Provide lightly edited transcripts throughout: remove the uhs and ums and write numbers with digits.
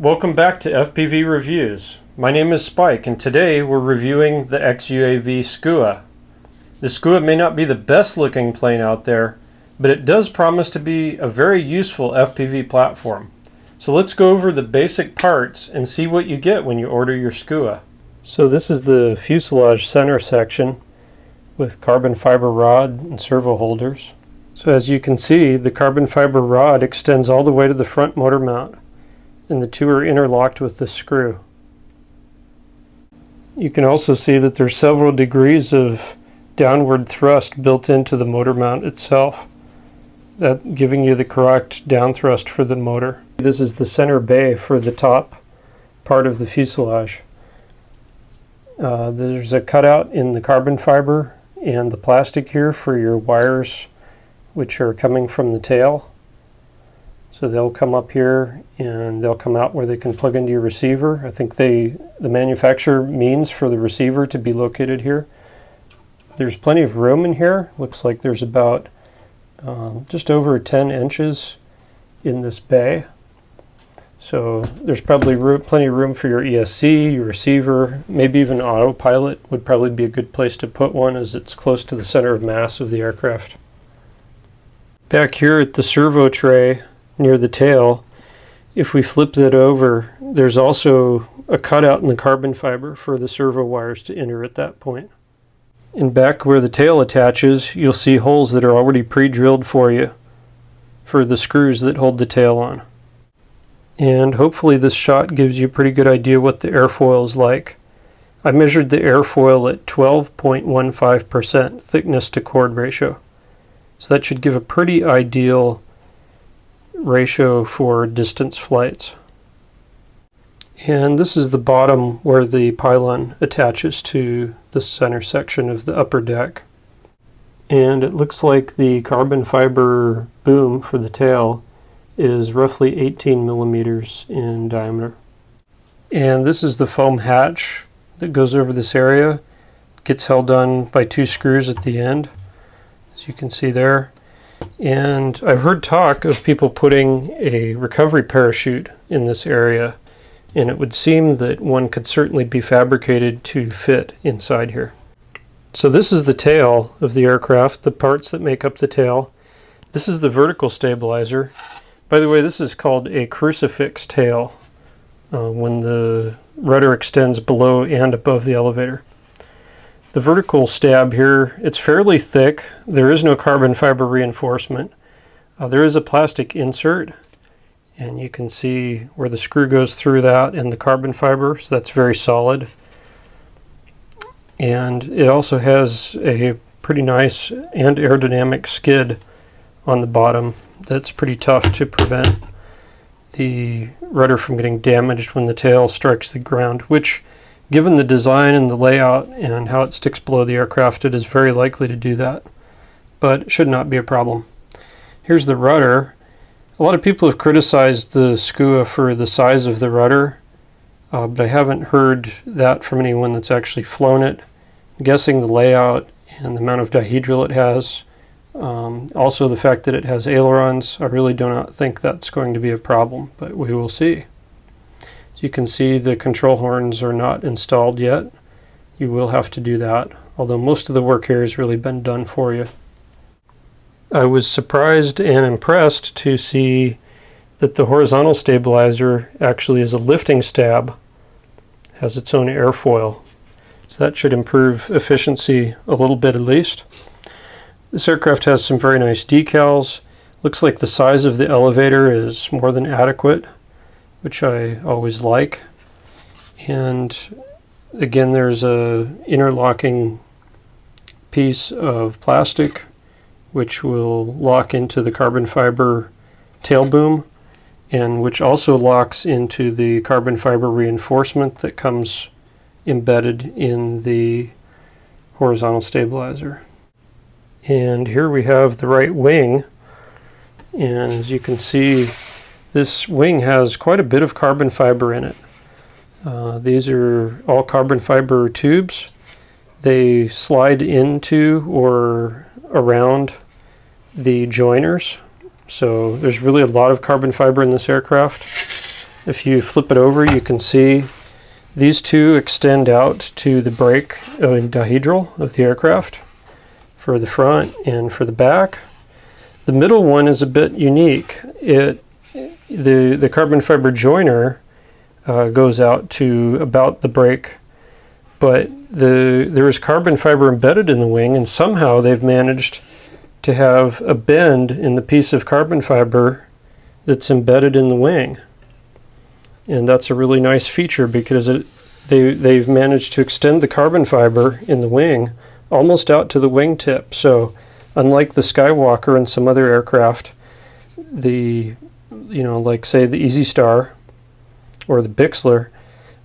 Welcome back to FPV Reviews. My name is Spike, and today we're reviewing the XUAV Skua. The Skua may not be the best looking plane out there, but it does promise to be a very useful FPV platform. So let's go over the basic parts and see what you get when you order your Skua. So this is the fuselage center section with carbon fiber rod and servo holders. So as you can see, the carbon fiber rod extends all the way to the front motor mount, and the two are interlocked with the screw. You can also see that there's several degrees of downward thrust built into the motor mount itself, that giving you the correct down thrust for the motor. This is the center bay for the top part of the fuselage. There's a cutout in the carbon fiber and the plastic here for your wires, which are coming from the tail. So they'll come up here and they'll come out where they can plug into your receiver. I think the manufacturer means for the receiver to be located here. There's plenty of room in here. Looks like there's about just over 10 inches in this bay. So there's probably plenty of room for your ESC, your receiver, maybe even autopilot would probably be a good place to put one, as it's close to the center of mass of the aircraft. Back here at the servo tray near the tail, if we flip that over, there's also a cutout in the carbon fiber for the servo wires to enter at that point. And back where the tail attaches, you'll see holes that are already pre-drilled for you for the screws that hold the tail on. And hopefully this shot gives you a pretty good idea what the airfoil is like. I measured the airfoil at 12.15% thickness to chord ratio. So that should give a pretty ideal ratio for distance flights. And this is the bottom where the pylon attaches to the center section of the upper deck. And it looks like the carbon fiber boom for the tail is roughly 18 millimeters in diameter. And this is the foam hatch that goes over this area. It gets held on by two screws at the end, as you can see there. And I've heard talk of people putting a recovery parachute in this area, and it would seem that one could certainly be fabricated to fit inside here. So this is the tail of the aircraft, the parts that make up the tail. This is the vertical stabilizer. By the way, this is called a crucifix tail when the rudder extends below and above the elevator. The vertical stab here, it's fairly thick. There is no carbon fiber reinforcement. There is a plastic insert, and you can see where the screw goes through that and the carbon fiber, so that's very solid. And it also has a pretty nice and aerodynamic skid on the bottom that's pretty tough to prevent the rudder from getting damaged when the tail strikes the ground, which, given the design and the layout and how it sticks below the aircraft, it is very likely to do that, but it should not be a problem. Here's the rudder. A lot of people have criticized the Skua for the size of the rudder, but I haven't heard that from anyone that's actually flown it. I'm guessing the layout and the amount of dihedral it has, also the fact that it has ailerons, I really do not think that's going to be a problem, but we will see. You can see the control horns are not installed yet. You will have to do that, although most of the work here has really been done for you. I was surprised and impressed to see that the horizontal stabilizer actually is a lifting stab, has its own airfoil. So that should improve efficiency a little bit at least. This aircraft has some very nice decals. Looks like the size of the elevator is more than adequate, which I always like. And again, there's a interlocking piece of plastic which will lock into the carbon fiber tail boom, and which also locks into the carbon fiber reinforcement that comes embedded in the horizontal stabilizer. And here we have the right wing, and as you can see, this wing has quite a bit of carbon fiber in it. These are all carbon fiber tubes. They slide into or around the joiners, so there's really a lot of carbon fiber in this aircraft. If you flip it over, you can see these two extend out to the brake dihedral of the aircraft for the front and for the back. The middle one is a bit unique. The carbon fiber joiner goes out to about the brake, but there is carbon fiber embedded in the wing, and somehow they've managed to have a bend in the piece of carbon fiber that's embedded in the wing. And that's a really nice feature because they've managed to extend the carbon fiber in the wing almost out to the wingtip. So unlike the Skywalker and some other aircraft, like say the Easy Star or the Bixler,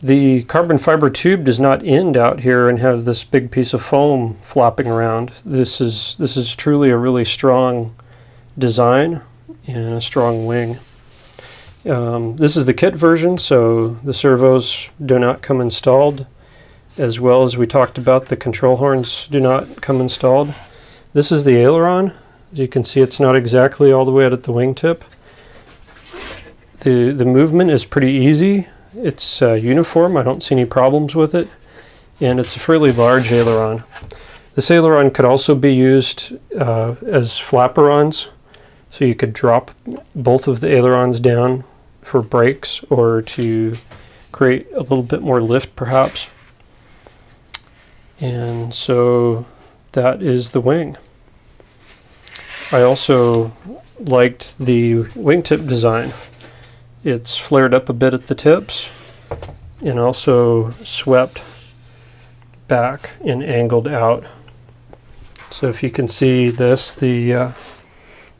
the carbon fiber tube does not end out here and have this big piece of foam flopping around. This is truly a really strong design and a strong wing. This is the kit version, so the servos do not come installed, as well as we talked about the control horns do not come installed. This is the aileron. As you can see, it's not exactly all the way out at the wingtip. The movement is pretty easy. It's uniform. I don't see any problems with it, and it's a fairly large aileron. This aileron could also be used as flaperons, so you could drop both of the ailerons down for brakes or to create a little bit more lift perhaps. And so that is the wing. I also liked the wingtip design. It's flared up a bit at the tips and also swept back and angled out. So if you can see this, the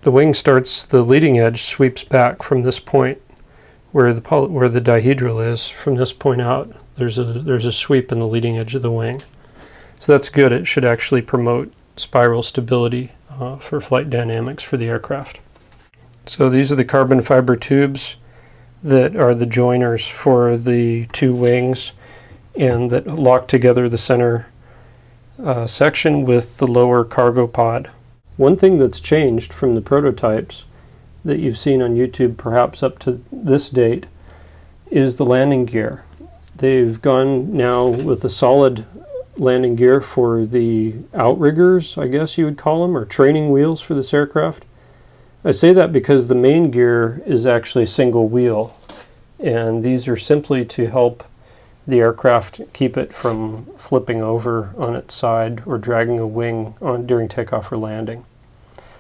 wing starts, the leading edge sweeps back from this point where the dihedral is. From this point out, there's a sweep in the leading edge of the wing. So that's good. It should actually promote spiral stability for flight dynamics for the aircraft. So these are the carbon fiber tubes that are the joiners for the two wings and that lock together the center section with the lower cargo pod. One thing that's changed from the prototypes that you've seen on YouTube perhaps up to this date is the landing gear. They've gone now with a solid landing gear for the outriggers, I guess you would call them, or training wheels for this aircraft. I say that because the main gear is actually single wheel, and these are simply to help the aircraft keep it from flipping over on its side or dragging a wing on during takeoff or landing.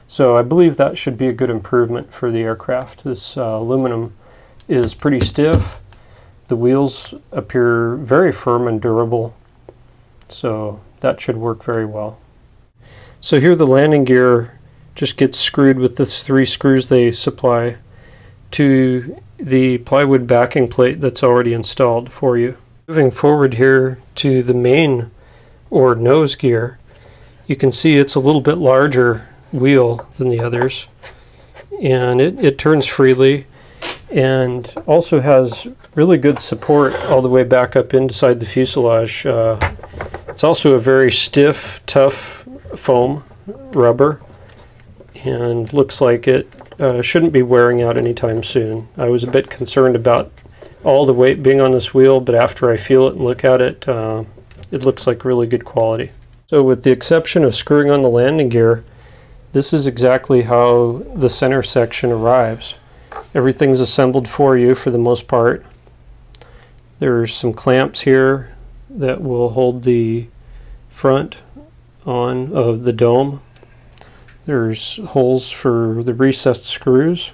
So I believe that should be a good improvement for the aircraft. This aluminum is pretty stiff. The wheels appear very firm and durable, so that should work very well. So here the landing gear just gets screwed with the 3 screws they supply to the plywood backing plate that's already installed for you. Moving forward here to the main or nose gear, you can see it's a little bit larger wheel than the others, and it turns freely and also has really good support all the way back up inside the fuselage. It's also a very stiff, tough foam rubber, and looks like it shouldn't be wearing out anytime soon. I was a bit concerned about all the weight being on this wheel, but after I feel it and look at it, it looks like really good quality. So with the exception of screwing on the landing gear, this is exactly how the center section arrives. Everything's assembled for you for the most part. There's some clamps here that will hold the front on of the dome. There's holes for the recessed screws.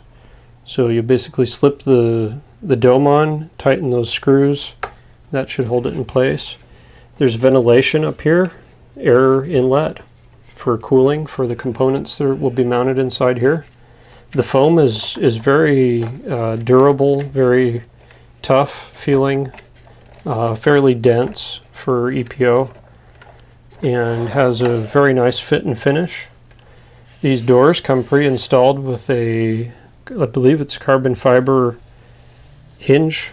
So you basically slip the dome on, tighten those screws. That should hold it in place. There's ventilation up here, air inlet for cooling for the components that will be mounted inside here. The foam is very durable, very tough feeling, fairly dense for EPO, and has a very nice fit and finish. These doors come pre-installed with I believe it's carbon fiber hinge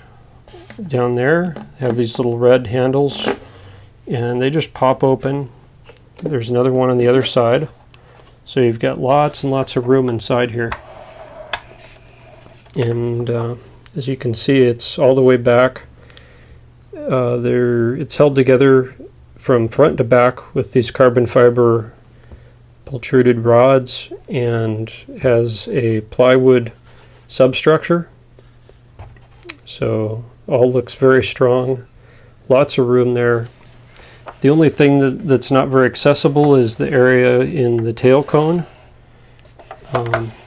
down there. They have these little red handles, and they just pop open. There's another one on the other side. So you've got lots and lots of room inside here. And As you can see, it's all the way back. It's held together from front to back with these carbon fiber pultruded rods and has a plywood substructure. So all looks very strong. Lots of room there. The only thing that's not very accessible is the area in the tail cone.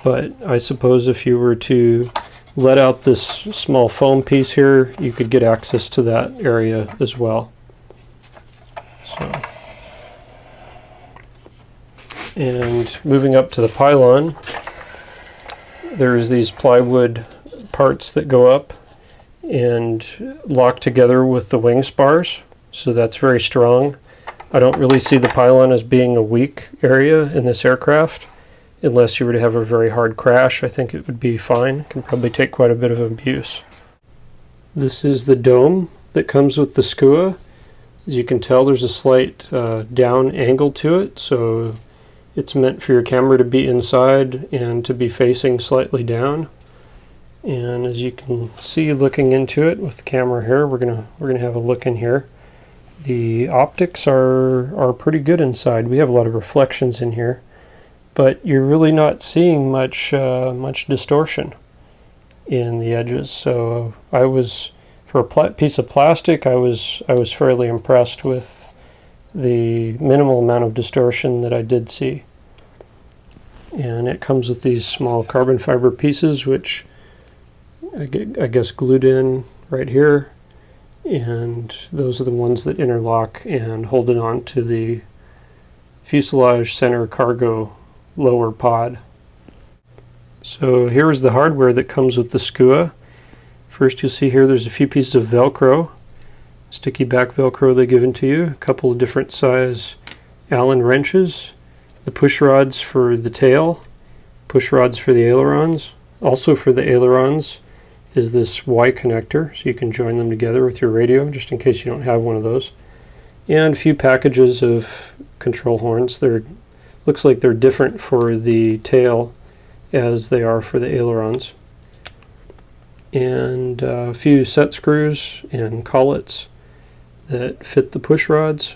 But I suppose if you were to let out this small foam piece here, you could get access to that area as well. So, and moving up to the pylon, there's these plywood parts that go up and lock together with the wing spars, so that's very strong. I don't really see the pylon as being a weak area in this aircraft. Unless you were to have a very hard crash, I think it would be fine. Can probably take quite a bit of abuse. This is the dome that comes with the Skua. As you can tell, there's a slight down angle to it, so it's meant for your camera to be inside and to be facing slightly down. And as you can see, looking into it with the camera here, we're gonna have a look in here. The optics are pretty good inside. We have a lot of reflections in here, but you're really not seeing much distortion in the edges. So I was, for a piece of plastic, I was fairly impressed with the minimal amount of distortion that I did see. And it comes with these small carbon fiber pieces, which I guess glued in right here, and those are the ones that interlock and hold it on to the fuselage center cargo lower pod. So here's the hardware that comes with the Skua. First, you'll see here there's a few pieces of Velcro, sticky back Velcro they've given to you, a couple of different size Allen wrenches, the push rods for the tail, push rods for the ailerons. Also for the ailerons is this Y connector, so you can join them together with your radio, just in case you don't have one of those. And a few packages of control horns. Looks like they're different for the tail as they are for the ailerons. And a few set screws and collets that fit the push rods,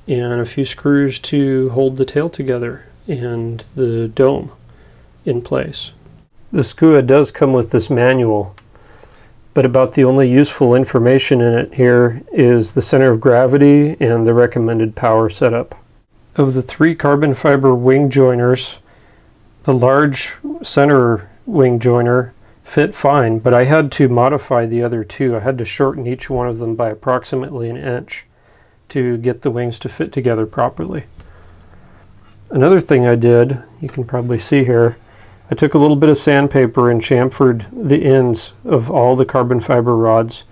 and a few screws to hold the tail together and the dome in place. The Skua does come with this manual, but about the only useful information in it here is the center of gravity and the recommended power setup. Of the 3 carbon fiber wing joiners, the large center wing joiner fit fine, but I had to modify the other 2. I had to shorten each one of them by approximately 1 inch to get the wings to fit together properly. Another thing I did, you can probably see here, I took a little bit of sandpaper and chamfered the ends of all the carbon fiber rods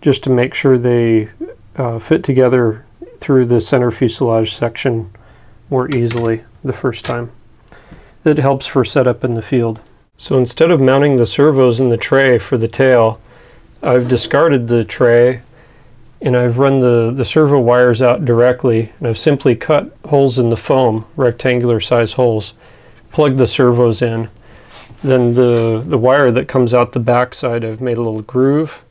just to make sure they fit together through the center fuselage section more easily the first time. That helps for setup in the field. So instead of mounting the servos in the tray for the tail, I've discarded the tray and I've run the servo wires out directly, and I've simply cut holes in the foam, rectangular size holes, plugged the servos in. Then the wire that comes out the back side, I've made a little groove,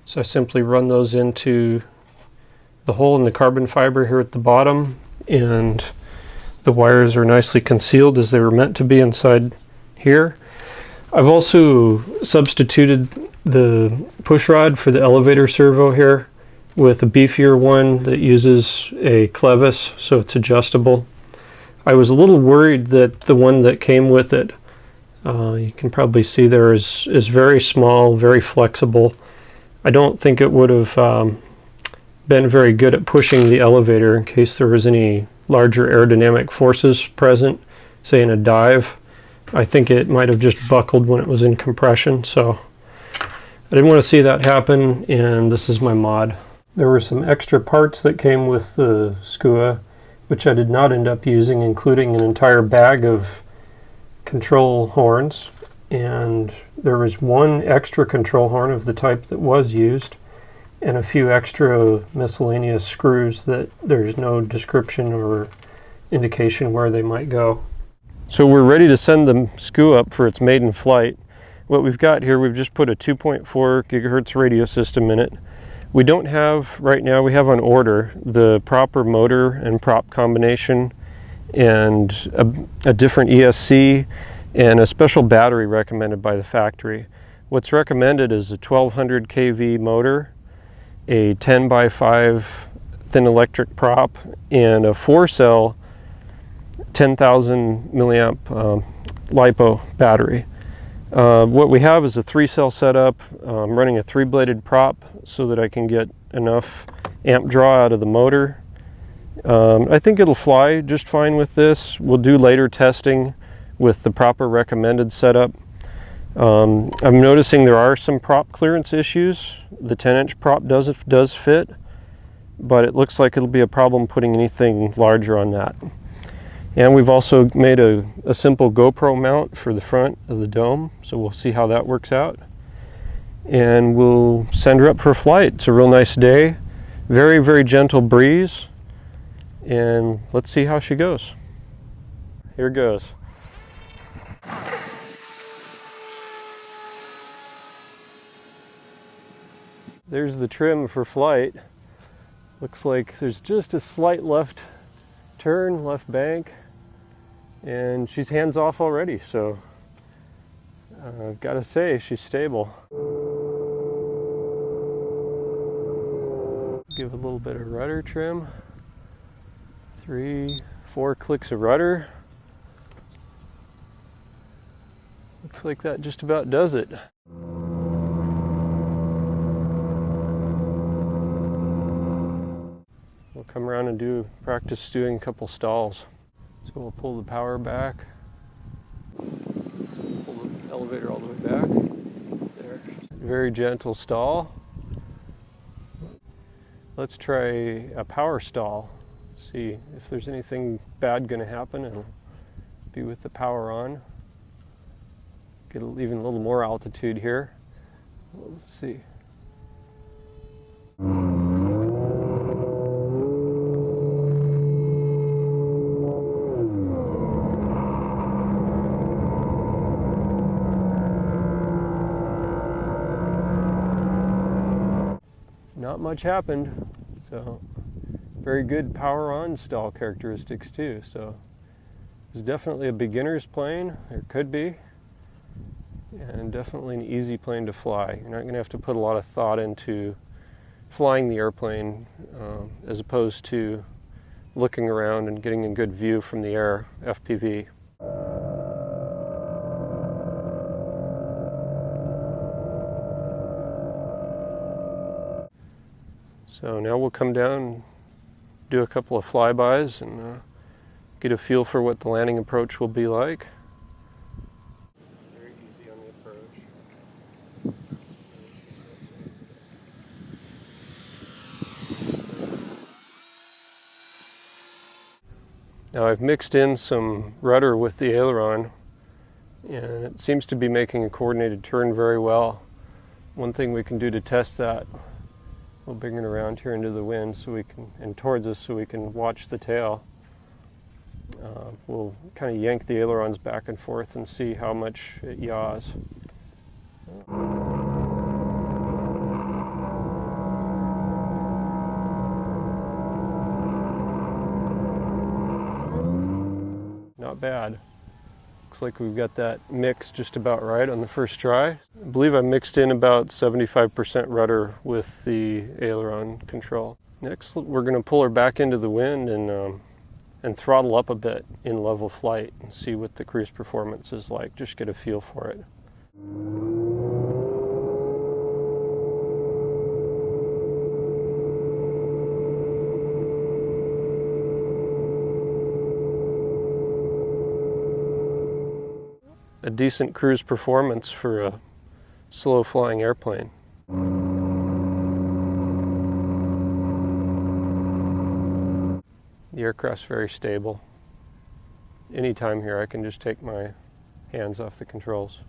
so I simply run those into the hole in the carbon fiber here at the bottom, and the wires are nicely concealed as they were meant to be inside here. I've also substituted the push rod for the elevator servo here with a beefier one that uses a clevis, so it's adjustable. I was a little worried that the one that came with it, you can probably see there, is very small, very flexible. I don't think it would have been very good at pushing the elevator in case there was any larger aerodynamic forces present, say in a dive. I think it might have just buckled when it was in compression, so I didn't want to see that happen, and this is my mod. There were some extra parts that came with the Skua, which I did not end up using, including an entire bag of control horns, and there was 1 extra control horn of the type that was used, and a few extra miscellaneous screws that there's no description or indication where they might go. So we're ready to send the Skua up for its maiden flight. what we've got here, we've just put a 2.4 gigahertz radio system in it. We don't have, right now, we have on order the proper motor and prop combination and a different ESC and a special battery recommended by the factory. What's recommended is a 1200 kV motor, a 10 by 5 thin electric prop, and a 4-cell 10,000 milliamp lipo battery. What we have is a 3-cell setup. I'm running a 3-bladed prop so that I can get enough amp draw out of the motor. I think it'll fly just fine with this. We'll do later testing with the proper recommended setup. I'm noticing there are some prop clearance issues. The 10-inch prop does fit, but it looks like it'll be a problem putting anything larger on that. And we've also made a simple GoPro mount for the front of the dome, so we'll see how that works out. And we'll send her up for a flight. It's a real nice day, very, very gentle breeze, and let's see how she goes. Here goes. There's the trim for flight. Looks like there's just a slight left turn, left bank, and she's hands off already, so I've got to say she's stable. Give a little bit of rudder trim. 3, 4 clicks of rudder. Looks like that just about does it. We'll come around and practice doing a couple stalls. So we'll pull the power back, pull the elevator all the way back. There. Very gentle stall. Let's try a power stall. See if there's anything bad going to happen, and be with the power on. Get even a little more altitude here. Let's see. Not much happened, so very good power on stall characteristics too. So it's definitely a beginner's plane, or could be, and definitely an easy plane to fly. You're not going to have to put a lot of thought into flying the airplane as opposed to looking around and getting a good view from the air, FPV. So now we'll come down and do a couple of flybys and get a feel for what the landing approach will be like. Very easy on the approach. Now I've mixed in some rudder with the aileron, and it seems to be making a coordinated turn very well. One thing we can do to test that, we'll bring it around here into the wind so we can, and towards us so we can watch the tail. We'll kind of yank the ailerons back and forth and see how much it yaws. Not bad. Looks like we've got that mix just about right on the first try. I believe I mixed in about 75% rudder with the aileron control. Next, we're going to pull her back into the wind and throttle up a bit in level flight and see what the cruise performance is like. Just get a feel for it. A decent cruise performance for a slow flying airplane. The aircraft's very stable. Anytime here I can just take my hands off the controls.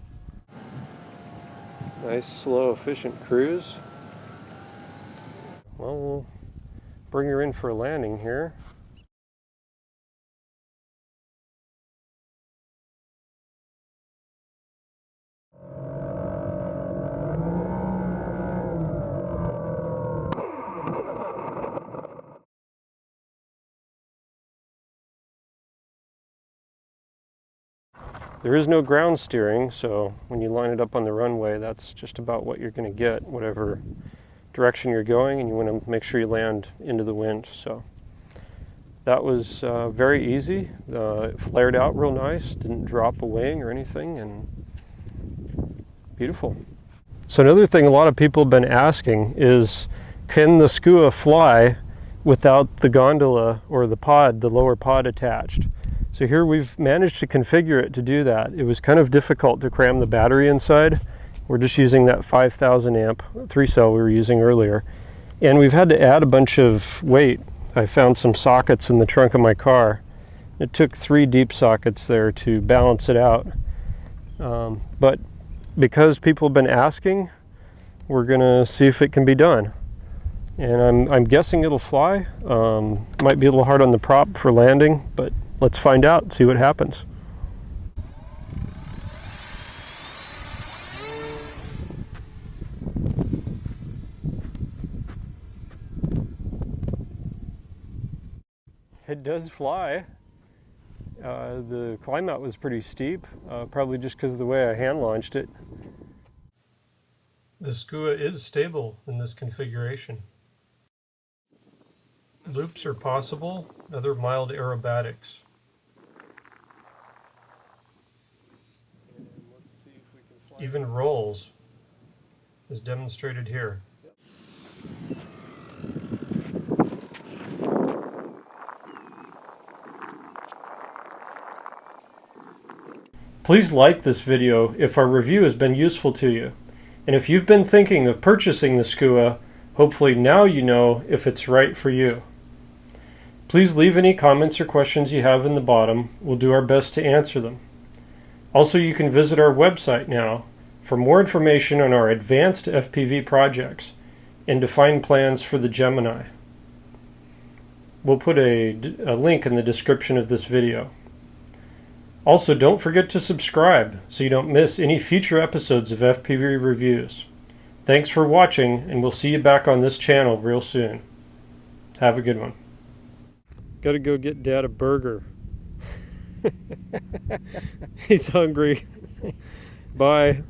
Nice, slow, efficient cruise. Well, we'll bring her in for a landing here. There is no ground steering, so when you line it up on the runway, that's just about what you're going to get, whatever direction you're going, and you want to make sure you land into the wind. So that was very easy. It flared out real nice, didn't drop a wing or anything, and beautiful. So another thing a lot of people have been asking is, can the Skua fly without the gondola or the pod, the lower pod attached? So here we've managed to configure it to do that. It was kind of difficult to cram the battery inside. We're just using that 5,000 amp 3-cell we were using earlier. And we've had to add a bunch of weight. I found some sockets in the trunk of my car. It took 3 deep sockets there to balance it out. But because people have been asking, we're gonna see if it can be done. And I'm guessing it'll fly. Might be a little hard on the prop for landing, but let's find out, see what happens. It does fly. The climb out was pretty steep, probably just because of the way I hand launched it. The Skua is stable in this configuration. Loops are possible, other mild aerobatics. Even rolls, as demonstrated here. Please like this video if our review has been useful to you. And if you've been thinking of purchasing the Skua, hopefully now you know if it's right for you. Please leave any comments or questions you have in the bottom. We'll do our best to answer them. Also, you can visit our website now for more information on our advanced FPV projects and to find plans for the Gemini. We'll put a link in the description of this video. Also, don't forget to subscribe so you don't miss any future episodes of FPV Reviews. Thanks for watching, and we'll see you back on this channel real soon. Have a good one. Gotta go get Dad a burger. He's hungry. Bye.